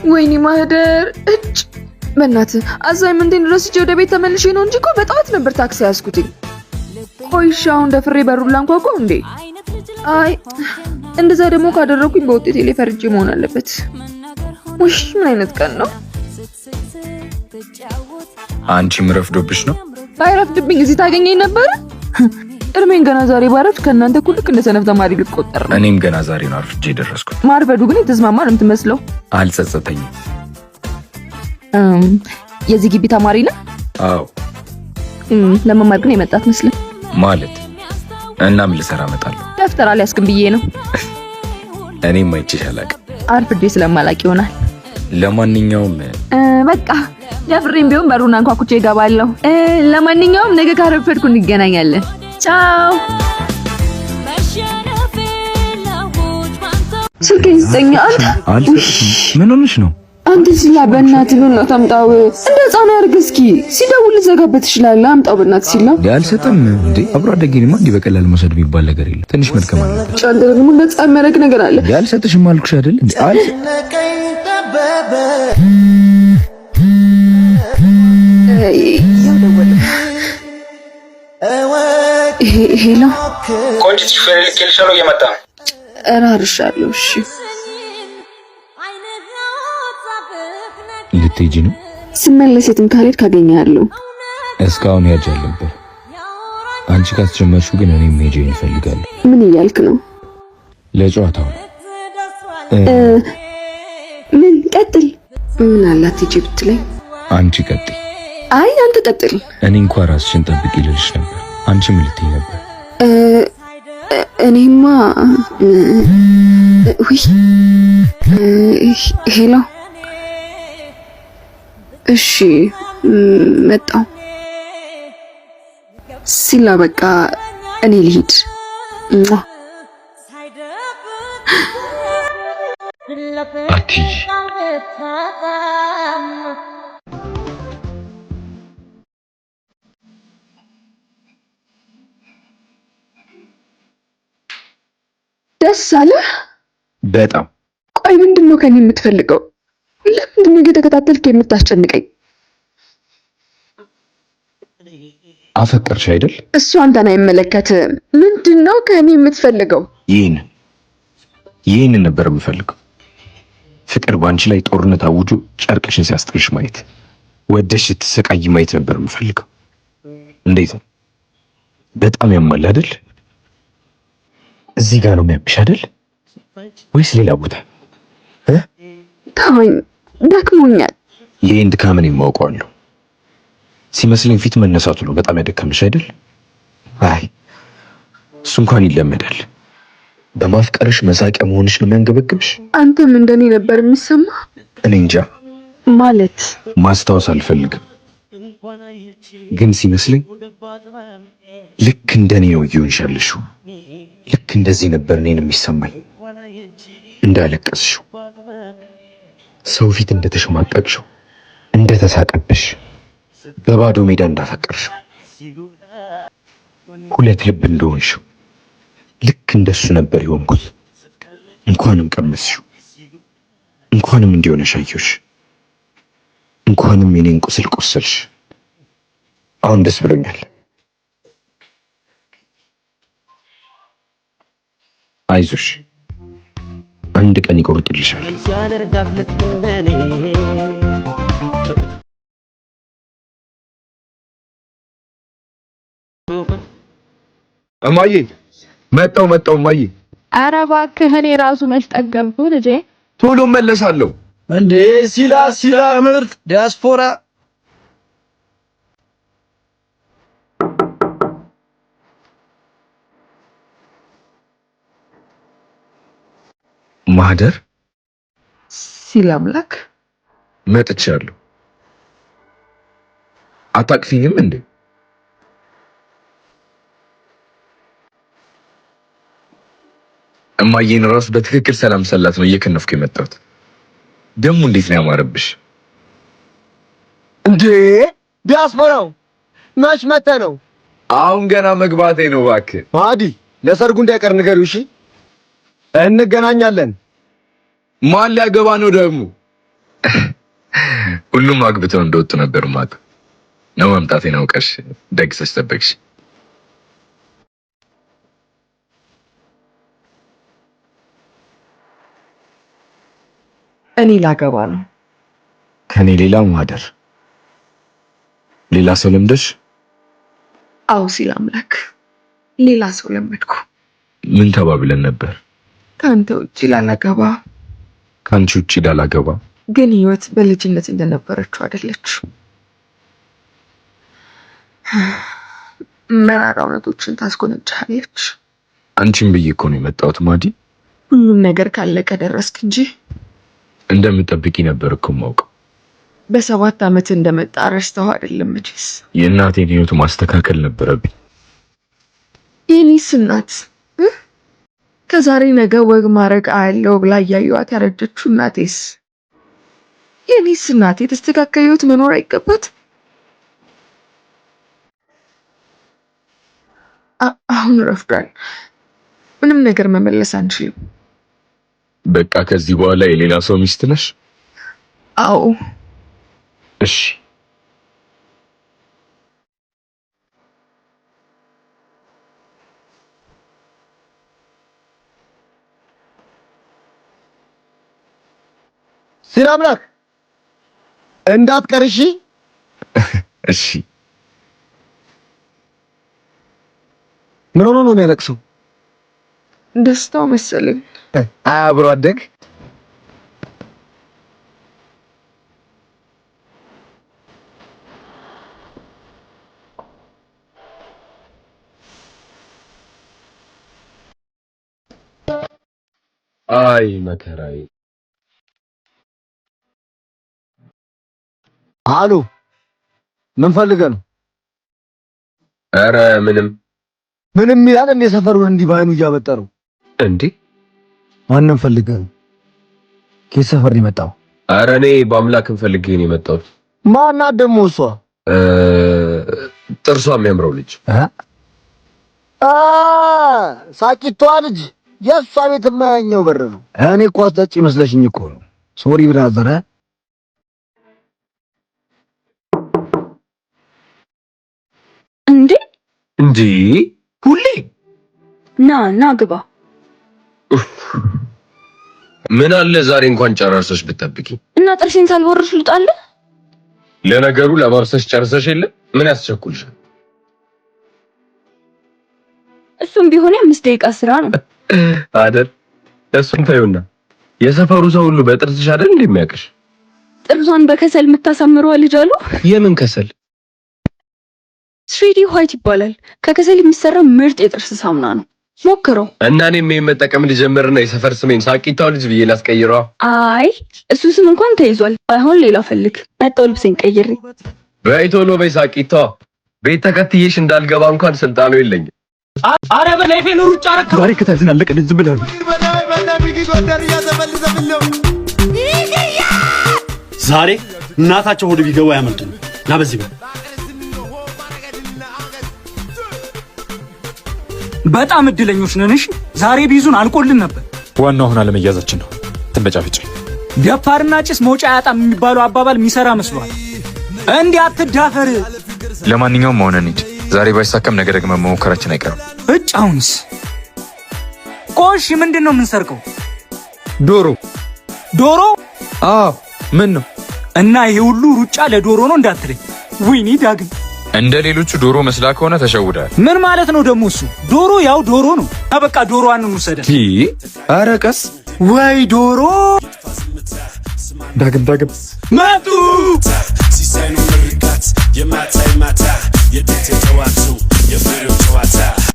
ወይኔ ማህደር እጭ በእናት አሳይመንቴን ረስቼ ወደ ቤት ተመልሼ ነው እንጂ እኮ በጠዋት ነበር ታክሲ ያዝኩትኝ። ቆይሻ አሁን ደፍሬ በሩን ላንኳኳው እንዴ? አይ እንደዛ ደግሞ ካደረኩኝ በውጤቴ ላይ ፈርጄ መሆን አለበት። ውይ ምን አይነት ቀን ነው? አንቺም ረፍዶብሽ ነው? ባይረፍድብኝ እዚህ ታገኘኝ ነበር። እርሜን ገና ዛሬ ባረፍድ ከእናንተ እኩል ልክ እንደ ሰነፍ ተማሪ ልቆጠር ነው። እኔም ገና ዛሬ ነው አርፍጄ የደረስኩት። ማርፈዱ ግን የተስማማ ነው የምትመስለው። አልጸጸተኝም። የዚህ ግቢ ተማሪ ነህ? አዎ። ለመማር ግን የመጣት መስለ ማለት እና ምን ልሰራ እመጣለሁ? ደፍተር አልያዝክም ብዬ ነው። እኔም አይቼሽ አላውቅም። አርፍጄ ስለማላውቅ ይሆናል። ለማንኛውም በቃ ደፍሬም ቢሆን በሩን አንኳኩቼ እገባለሁ። ለማንኛውም ነገ ካረፈድኩ እንገናኛለን። ቻው። ስልኬን ስጠኝ አንተ። ምን ሆነሽ ነው? አንተ ሲላ በእናትህ ነው ታምጣው። እንደ ህፃን አድርግ እስኪ። ሲደውል ዘጋበት ይችላል። አምጣው በእናትህ ሲላ። ያልሰጠም እንዴ አብሮ አደገኝማ እንዲህ በቀላል መውሰድ የሚባል ነገር የለም። ትንሽ መድከም አለ። ጫንተ ደግሞ ነፃ የሚያደርግ ነገር አለ። ያልሰጥሽም አልኩሽ አይደል እንዴ? ሄሎ ቆንጆ ፍሬ ልኬልሻለሁ እየመጣ ነው። እራርሻለሁ። እሺ ልትሄጂ ነው? ስመለስ የትም ካልሄድ ካገኘሃለሁ። እስካሁን ያጃል ነበር። አንቺ ካስጀመርሽው ግን እኔም መሄድ እፈልጋለሁ። ምን እያልክ ነው? ለጨዋታው ምን ቀጥል። ምን አላት ሂጂ ብትለኝ አንቺ ቀጥል። አይ አንተ ቀጥል። እኔ እንኳን ራስሽን ጠብቂ ልልሽ ነበር። አንቺ ምን ልትይ ነበር? እኔማ ሄሎ እሺ መጣሁ ሲላ በቃ እኔ ልሂድ። አትሂጂ። ደስ አለ በጣም። ቆይ ምንድነው ከኔ የምትፈልገው? ለምንድነው እየተከታተልክ የምታስጨንቀኝ? አፈቀርሽ አይደል? እሱ አንተን አይመለከትም። ምንድነው ከኔ የምትፈልገው? ይህን ነበር የምፈልገው። ፍቅር ባንቺ ላይ ጦርነት አውጆ ጨርቅሽን ሲያስጥልሽ ማየት፣ ወደሽ ስትሰቃይ ማየት ነበር የምፈልገው። እንዴት ነው? በጣም ያማል አይደል? እዚህ ጋር ነው የሚያምሽ አይደል? ወይስ ሌላ ቦታ? ተወኝ፣ ደክሞኛል። ይሄን ድካምን የማውቀዋለሁ። ሲመስለኝ ፊት መነሳቱ ነው በጣም ያደከምሽ አይደል? አይ እሱ እንኳን ይለመዳል። በማፍቀርሽ መሳቂያ መሆንሽ ነው የሚያንገበግብሽ። አንተም እንደኔ ነበር የሚሰማ? እኔ እንጃ ማለት ማስታወስ አልፈልግም፣ ግን ሲመስለኝ ልክ እንደኔ ነው እየሆንሽ ያለሽው። ልክ እንደዚህ ነበር እኔን የሚሰማኝ። እንዳለቀስሽው፣ ሰው ፊት እንደተሸማቀቅሽው፣ እንደተሳቀብሽ፣ በባዶ ሜዳ እንዳፈቀርሽው፣ ሁለት ልብ እንደሆንሽው ልክ እንደሱ ነበር የሆንኩት። እንኳንም ቀመስሽው፣ እንኳንም እንዲሆነሽ አየሁሽ፣ እንኳንም የኔን ቁስል ቆሰልሽ። አሁን ደስ ብሎኛል። አይዞሽ፣ አንድ ቀን ይቆርጥልሻል። እማዬ መጣሁ እማዬ። ኧረ እባክህ እኔ ራሱ መች ጠገብኩ ልጄ። ቶሎ እመለሳለሁ። እንዴ ሲላ ምርጥ ዲያስፖራ ማህደር ሲል አምላክ መጥቻለሁ። አታቅፊኝም እንዴ? እማዬን ራሱ በትክክል ሰላም ሰላት ነው እየከነፍኩ የመጣሁት። ደግሞ እንዴት ነው ያማረብሽ! እንዴ ዲያስፖራው መች መተህ ነው? አሁን ገና መግባቴ ነው። እባክህ ማዲ ለሰርጉ እንዳይቀር ንገሪው እሺ። እንገናኛለን። ማን ሊያገባ ነው ደግሞ? ሁሉም አግብተው እንደወጡ ነበር ማቅ ነው መምጣቴን አውቀሽ ደግሰሽ ጠበቅሽ። እኔ ላገባ ነው። ከኔ ሌላ ማደር ሌላ ሰው ለምደሽ? አው ሲል አምላክ ሌላ ሰው ለመድኩ። ምን ተባብለን ነበር? ካንተ ውጪ ላላገባ፣ ካንቺ ውጪ ላላገባ። ግን ህይወት በልጅነት እንደነበረችው አይደለችም። መራራ እውነቶችን ታስጎነጭሃለች። አንቺን ብዬ እኮ ነው የመጣሁት ማዲ። ሁሉም ነገር ካለቀ ደረስክ እንጂ እንደምጠብቂ ነበር እኮ የማውቀው። በ7 ዓመት እንደመጣ ረስተው አይደለም መቼስ። የእናቴን ህይወት ማስተካከል ነበረብኝ። የኔስ እናት ከዛሬ ነገ ወግ ማድረግ አያለው ብላ እያየኋት ያረጀችው እናቴስ? የኔስ እናት የተስተካከለ ህይወት መኖር አይገባት? አሁን ረፍዷል። ምንም ነገር መመለስ አንችልም። በቃ ከዚህ በኋላ የሌላ ሰው ሚስት ነሽ? አዎ። እሺ። ሲራምላክ እንዳትቀርሺ። እሺ። ምን ሆኖ ነው የሚያለቅሰው? ደስታው መሰለኝ። አብሮ አደግ አይ መከራዬ። አሉ ምን ፈልገህ ነው? ኧረ ምንም ይላል እንደ ሰፈሩን እንዲህ ባይኑ እያበጠረው እንዴ? ማንም ፈልገህ ነው? ከየት ሰፈር ነው የመጣው? ኧረ እኔ በአምላክም ፈልጌ ነው የመጣሁት። ማናት ደግሞ እሷ? ጥርሷ የሚያምረው ልጅ ሳቂቷ ልጅ። የእሷ ቤት የማያኘው በር ነው። እኔ እኮ አስጠጪ መስለሽኝ እኮ ነው። ሶሪ ብራዘር። እንዴ ሁሌ ና ግባ። ምን አለ ዛሬ እንኳን ጨራርሰሽ ብትጠብቂ። እና ጥርሴን ሳልቦርሽ ልውጣለህ? ለነገሩ ለባብሰሽ ጨርሰሽ የለ ምን ያስቸኩልሻል? እሱም ቢሆን 5 ደቂቃ ስራ ነው አይደል? እሱን ታዩና የሰፈሩ ሰው ሁሉ በጥርስሽ አይደል እንደሚያውቅሽ። ጥርሷን በከሰል የምታሳምረው ልጅ አሉ። የምን ከሰል? 3D ዋይት ይባላል። ከከሰል የሚሰራ ምርጥ የጥርስ ሳሙና ነው። ሞክረው። እና እኔም መጠቀም ልጀምርና የሰፈር ስሜን ሳቂታው ልጅ ብዬ ላስቀይረዋ? አይ እሱ ስም እንኳን ተይዟል። ባይሆን ሌላ ፈልግ። መጣው ልብሴን ቀይሬ። በይ ቶሎ በይ ሳቂታው። ቤት ተከትዬሽ እንዳልገባ እንኳን ስልጣኑ የለኝም። አረ በላይ ፌሎ ሩጫ አረከ ዛሬ ከታዝን አለቀ። ዝም ብለህ ዛሬ እናታቸው ወደ ቢገቡ ያመልጡን እና በዚህ በል በጣም እድለኞች ነን። እሺ ዛሬ ቢዙን አልቆልን ነበር። ዋናው አሁን አለመያዛችን ነው። ትንበጫፍጭ ደፋርና ጭስ መውጫ ያጣም የሚባለው አባባል የሚሰራ መስሏል። እንዲህ አትዳፈር። ለማንኛውም አሁን እንሂድ። ዛሬ ባይሳካም ነገ ደግመን መሞከራችን አይቀርም። እጭ አሁንስ ቆሽ ምንድን ነው የምንሰርቀው? ዶሮ? አዎ ምን ነው? እና ይሄ ሁሉ ሩጫ ለዶሮ ነው እንዳትለኝ። ወይኔ ዳግም እንደ ሌሎቹ ዶሮ መስላ ከሆነ ተሸውዳል። ምን ማለት ነው ደግሞ እሱ? ዶሮ ያው ዶሮ ነው። በቃ ዶሮዋን እንውሰደ። ኧረ ቀስ ወይ ዶሮ ዳግም መጡ ሲሳይኑ ምርቃት የማታ የድቴ ተዋቱ የፍሬው ጨዋታ